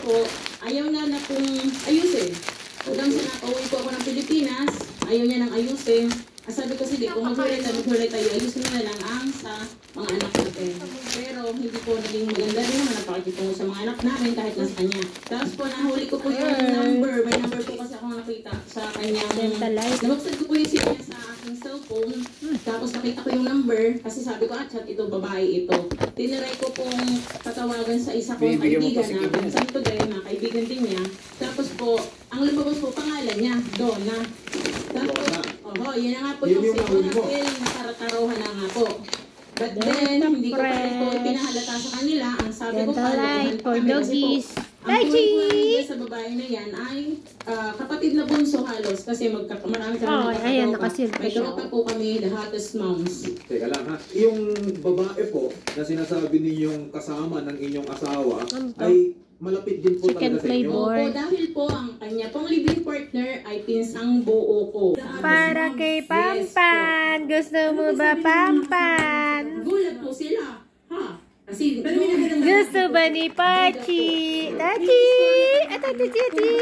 po, ayaw na pong ayusin. Hanggang sa nakauwi po ako ng Pilipinas, ayaw niya nang ayusin. Sabi ko, sige, kung maghulit tayo, ayusin na lang ang sa mga anak natin. Pero hindi po naging maganda rin naman napakikita ko sa mga anak namin kahit nasa kanya. Tapos po, nahuli ko po yung number. May number po kasi akong nakita sa kanya. Nabuksan ko po yung SIM niya sa aking cellphone. Tapos nakita ko yung number. Kasi sabi ko, chat ito, babae ito. Tiniray ko pong patawagan sa isa kong kaibigan na Santo Day, na kaibigan din niya. Tapos po, ang lumabas po, pangalan niya, Donna. Tapos, yun na nga po yung nakaratarohan na nga po. But then, hindi ko pa rin po pinahalata sa kanila. Ang sabi ko pa, kami kasi po, ang tuloy sa babae na yan ay kapatid na bunso halos kasi marami kami may tropa po kami, the hottest moms. Teka lang ha, yung babae po na sinasabi ninyong kasama ng inyong asawa ay malapit din po talaga sa inyo. Opo, dahil po ang kanya pong living partner ay pinsang buo ko. Para kay Pampan. Gusto mo ba, Pampan? Gulat po sila. Ha? Kasi, gusto ba ni Pachi? Tati! Tati, Tati!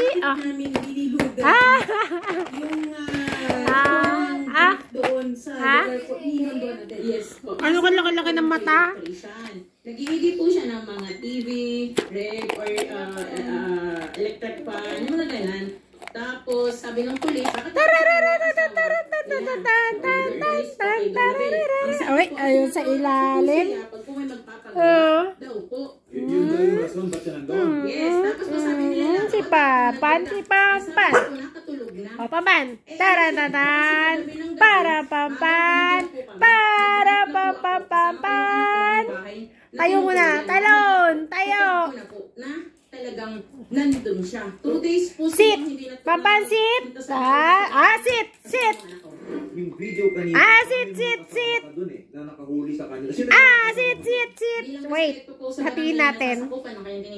doon sa lugar po, yes po. Ano ka laki-laki ng mata? Nag-iigi po siya ng mga TV, ref, or electric fan, yung mga ganan. Tapos, sabi ng pulis, Uy, ayun sa ilalim. Pag po may magpapagawa, daw po. Yun daw yung rason, ba't siya nandun? Yes, tapos po sabi nila, si Pampan, si Pampan. nakatulog na. O, Pampan. Taranatan. Para Pampan. Para Pampan. Tayo muna. Talon. Tayo. Na talagang nandun siya. 2 days po Sit. hindi na Pampan, sit. Sit. Sit. Yung video kanina. Sit. Na nakahuli sa kanila. Sit. Wait. Hatiin natin.